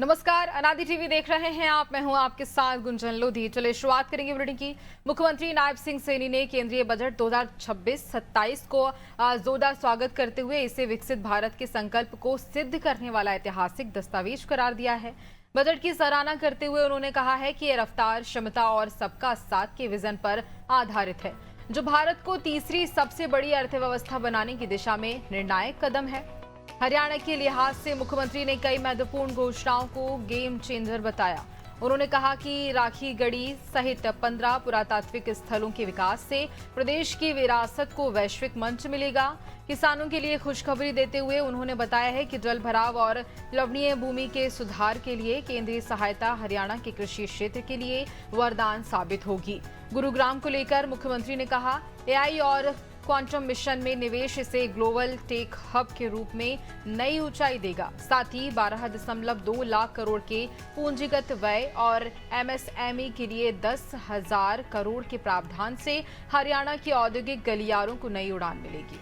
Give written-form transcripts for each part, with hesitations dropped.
नमस्कार, अनादि टीवी देख रहे हैं आप। मैं हूं आपके साथ गुंजन लोधी। चलिए शुरुआत करेंगे बुलेटिन की। मुख्यमंत्री नायब सिंह सैनी ने केंद्रीय बजट 2026-27 को जोरदार स्वागत करते हुए इसे विकसित भारत के संकल्प को सिद्ध करने वाला ऐतिहासिक दस्तावेज करार दिया है। बजट की सराहना करते हुए उन्होंने कहा है कि ये रफ्तार, क्षमता और सबका साथ के विजन पर आधारित है, जो भारत को तीसरी सबसे बड़ी अर्थव्यवस्था बनाने की दिशा में निर्णायक कदम है। हरियाणा के लिहाज से मुख्यमंत्री ने कई महत्वपूर्ण घोषणाओं को गेम चेंजर बताया। उन्होंने कहा कि राखी गढ़ी सहित 15 पुरातात्विक स्थलों के विकास से प्रदेश की विरासत को वैश्विक मंच मिलेगा। किसानों के लिए खुशखबरी देते हुए उन्होंने बताया है कि जल भराव और लवणीय भूमि के सुधार के लिए केंद्रीय सहायता हरियाणा के कृषि क्षेत्र के लिए वरदान साबित होगी। गुरुग्राम को लेकर मुख्यमंत्री ने कहा, एआई और क्वांटम मिशन में निवेश इसे ग्लोबल टेक हब के रूप में नई ऊंचाई देगा। साथ ही 12.2 लाख करोड़ के पूंजीगत व्यय और एमएसएमई के लिए 10,000 करोड़ के प्रावधान से हरियाणा के औद्योगिक गलियारों को नई उड़ान मिलेगी।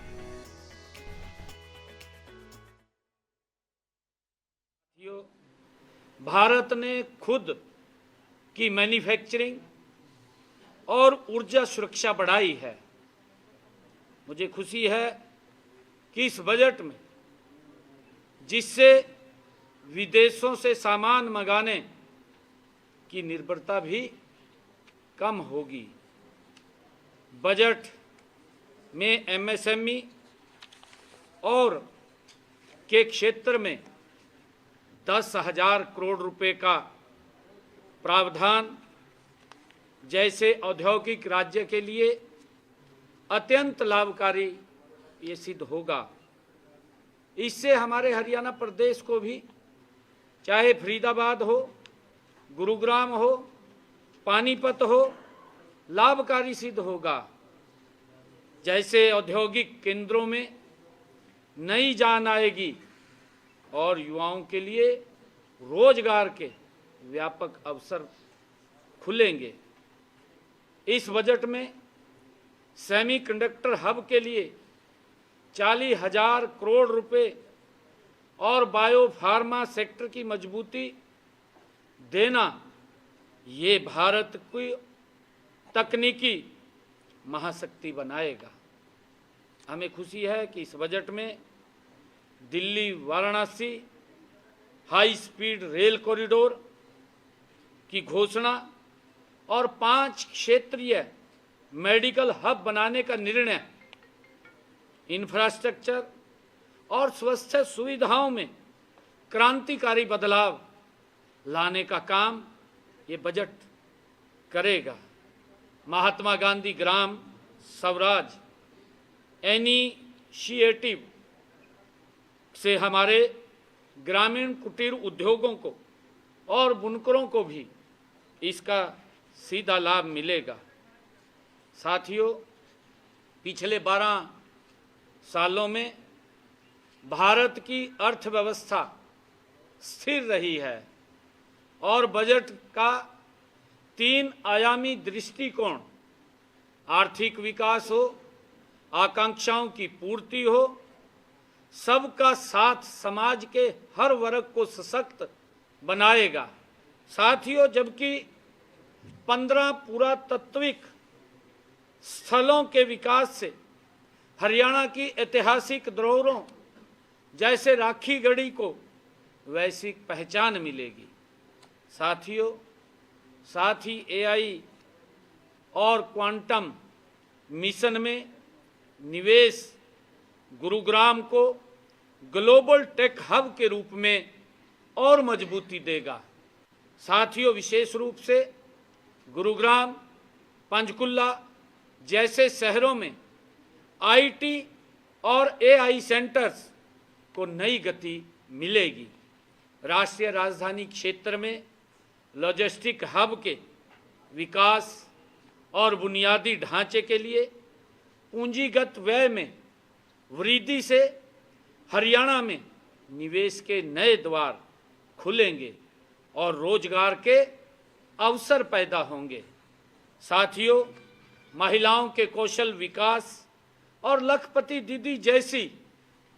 भारत ने खुद की मैन्युफैक्चरिंग और ऊर्जा सुरक्षा बढ़ाई है। मुझे खुशी है कि इस बजट में, जिससे विदेशों से सामान मंगाने की निर्भरता भी कम होगी, बजट में एमएसएमई और के क्षेत्र में 10,000 करोड़ रुपए का प्रावधान जैसे औद्योगिक राज्य के लिए अत्यंत लाभकारी ये सिद्ध होगा। इससे हमारे हरियाणा प्रदेश को भी, चाहे फरीदाबाद हो, गुरुग्राम हो, पानीपत हो, लाभकारी सिद्ध होगा। जैसे औद्योगिक केंद्रों में नई जान आएगी और युवाओं के लिए रोजगार के व्यापक अवसर खुलेंगे। इस बजट में सेमीकंडक्टर हब के लिए 40,000 करोड़ रुपए और बायो फार्मा सेक्टर की मजबूती देना, ये भारत को तकनीकी महाशक्ति बनाएगा। हमें खुशी है कि इस बजट में Delhi Varanasi high speed rail corridor की घोषणा और 5 क्षेत्रीय मेडिकल हब बनाने का निर्णय इंफ्रास्ट्रक्चर और स्वास्थ्य सुविधाओं में क्रांतिकारी बदलाव लाने का काम ये बजट करेगा। महात्मा गांधी ग्राम स्वराज इनिशिएटिव से हमारे ग्रामीण कुटीर उद्योगों को और बुनकरों को भी इसका सीधा लाभ मिलेगा। साथियों, पिछले 12 सालों में भारत की अर्थव्यवस्था स्थिर रही है और बजट का 3 आयामी दृष्टिकोण, आर्थिक विकास हो, आकांक्षाओं की पूर्ति हो, सबका साथ समाज के हर वर्ग को सशक्त बनाएगा। साथियों, जबकि 15 पुरातात्विक स्थलों के विकास से हरियाणा की ऐतिहासिक धरोहरों जैसे राखी गढ़ी को वैश्विक पहचान मिलेगी। साथियों, साथ ही एआई और क्वांटम मिशन में निवेश गुरुग्राम को ग्लोबल टेक हब के रूप में और मजबूती देगा। साथियों, विशेष रूप से गुरुग्राम, पंचकुला जैसे शहरों में आईटी और एआई सेंटर्स को नई गति मिलेगी। राष्ट्रीय राजधानी क्षेत्र में लॉजिस्टिक हब के विकास और बुनियादी ढांचे के लिए पूंजीगत व्यय में वृद्धि से हरियाणा में निवेश के नए द्वार खुलेंगे और रोजगार के अवसर पैदा होंगे। साथियों, महिलाओं के कौशल विकास और लखपति दीदी जैसी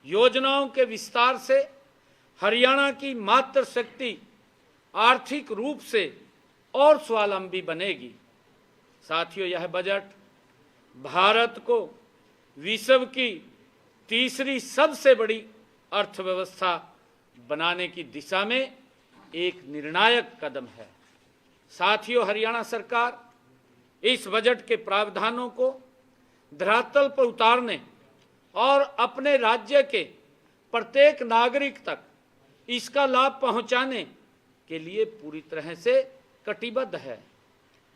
योजनाओं के विस्तार से हरियाणा की मातृशक्ति आर्थिक रूप से और स्वावलंबी बनेगी। साथियों, यह बजट भारत को विश्व की तीसरी सबसे बड़ी अर्थव्यवस्था बनाने की दिशा में एक निर्णायक कदम है। साथियों, हरियाणा सरकार इस बजट के प्रावधानों को धरातल पर उतारने और अपने राज्य के प्रत्येक नागरिक तक इसका लाभ पहुंचाने के लिए पूरी तरह से कटिबद्ध है।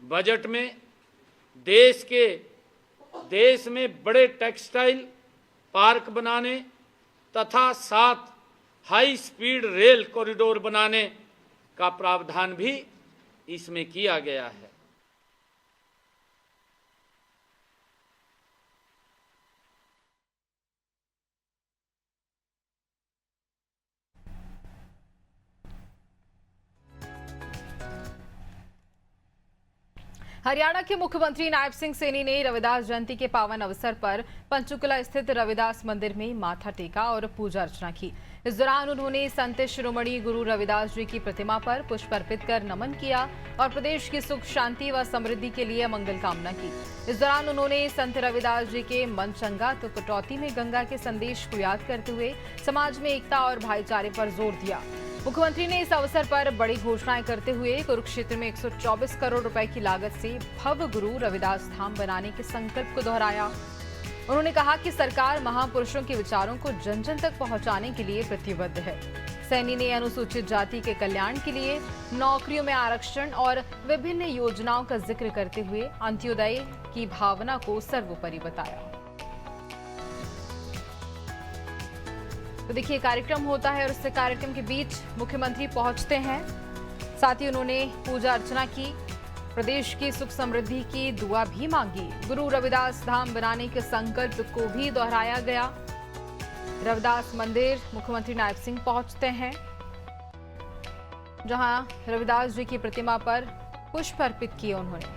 बजट में देश में बड़े टेक्सटाइल पार्क बनाने तथा 7 हाई स्पीड रेल कॉरिडोर बनाने का प्रावधान भी इसमें किया गया है। हरियाणा के मुख्यमंत्री नायब सिंह सैनी ने रविदास जयंती के पावन अवसर पर पंचकुला स्थित रविदास मंदिर में माथा टेका और पूजा अर्चना की। इस दौरान उन्होंने संत शिरोमणि गुरु रविदास जी की प्रतिमा पर पुष्प अर्पित कर नमन किया और प्रदेश की सुख शांति व समृद्धि के लिए मंगल कामना की। इस दौरान उन्होंने संत रविदास जी के मन चंगा तो कटौती में गंगा के संदेश को याद करते हुए समाज में एकता और भाईचारे पर जोर दिया। मुख्यमंत्री ने इस अवसर पर बड़ी घोषणाएं करते हुए कुरुक्षेत्र में 124 करोड़ रुपए की लागत से भव्य गुरु रविदास धाम बनाने के संकल्प को दोहराया। उन्होंने कहा कि सरकार महापुरुषों के विचारों को जन जन तक पहुंचाने के लिए प्रतिबद्ध है। सैनी ने अनुसूचित जाति के कल्याण के लिए नौकरियों में आरक्षण और विभिन्न योजनाओं का जिक्र करते हुए अंत्योदय की भावना को सर्वोपरि बताया। तो देखिए, कार्यक्रम होता है और इस कार्यक्रम के बीच मुख्यमंत्री पहुंचते हैं। साथ ही उन्होंने पूजा अर्चना की, प्रदेश की सुख समृद्धि की दुआ भी मांगी। गुरु रविदास धाम बनाने के संकल्प को भी दोहराया गया। रविदास मंदिर मुख्यमंत्री नायब सिंह पहुंचते हैं, जहां रविदास जी की प्रतिमा पर पुष्प अर्पित किए उन्होंने।